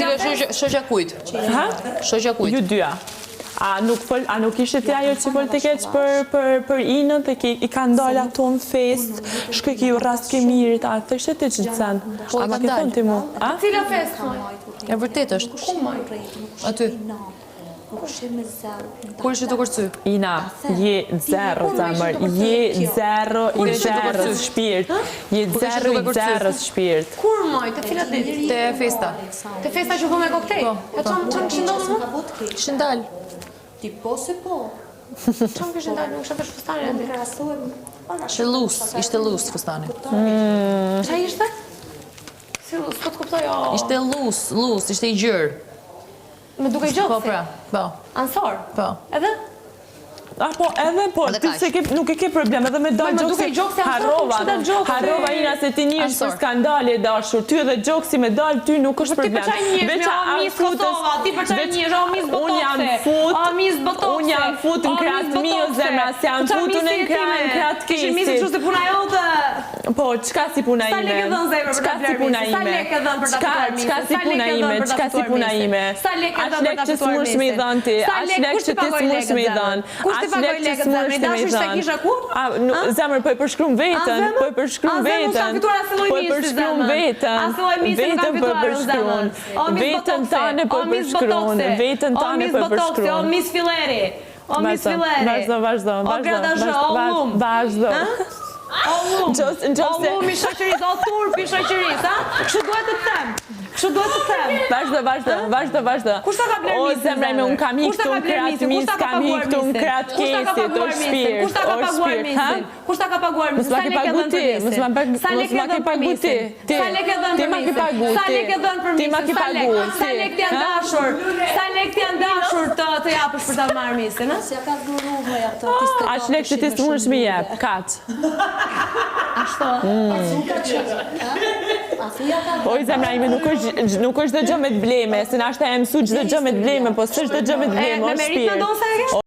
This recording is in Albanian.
Cila shoqja kujt? Ha? Shoqja kujt? Ju dyja. A nuk ishte ti ajo që volte keq për Inën dhe i ka ndalë ato në fest, shkoj ki u rast ke mirit, a të ishte ti që të sen? A ma ke thonë ti mu? Cila fest, moj? E vërtet është. Ku, moj? Aty. Kur ishte të kërcy? Ina, je zero zamër, je zero i zero shpirt, je zero i zero shpirt. Kur, moj? Të cilat ditë? Te festa. Te festa që po me koktej? E çon kishë ndonë mu? Kishte ndalë. Ti po se po. Çon kishë ndalë, nuk shëpesh fustanin aty. Ishte lus fustani. Qa ishte? Si lus, po të kuptoj, o... Ishte lus, ishte i gjërë. Me duke i Po, gjoksi? pra, po. Ansor? Po. Edhe? Ti se nuk e ke problem edhe me dalë gjoksi, harrova Ina se ti njësh për skandale dashur, ty edhe gjoksi me dalë, ty nuk është problem. Ti përçaj njësh me o Miss Kosova, ti përçaj njësh o Miss Botokse, unë jam fut në kratë mi o zemra, se jam futu në kratë kesit. Kishin misë që se puna jote? Po, qka si puna ime? Sa lek e dhënë zemre për ta flerë misë? Sa lek e dhënë për ta flerë misë? Qka si puna ime? Qka si puna ime? Sa lek e dhënë për ta flerë misë? me i dhënë ti, Sa lek, kush të pagoj lekët zemre? Kush të pagoj lekët zemre? I dashur se kisha ku? Zemër, po e përshkrum vetën, po e përshkrum vetën, po e përshkrum vetën tane po e përshkrum, vetën tane po e përshkrum. O Miss Fileri, o Miss Fileri, vazhdo, o Gradazhë, o Lum, vazhdo. o Lum i shoqëris, o Turp i shoqëris, ha? Kështu duhet të them. Vazhdo. Kush ta ka bler O misin? zemra ime, unë kam hik këtu në kratë mis, kam hik këtu në kratë kesit, o shpirt, Kush ta ka paguar misin? Kush ta ka paguar misin? Sa lek e dhënë për misin? Sa lek e dhënë për misin? Sa lek e dhënë për misin? Sa lek e dhënë për misin? Sa lek të janë dashur? Sa lek të janë dashur të japësh për ta marrë misin? Se ka dhuru me ato artistë. Aq lek që ti s'mundesh me jep, kaç. Oj zemra ime, nuk është çdo gjë me të bleme, se na është e mësuar çdo gjë me të bleme, po s'është çdo gjë me të bleme, o shpirt.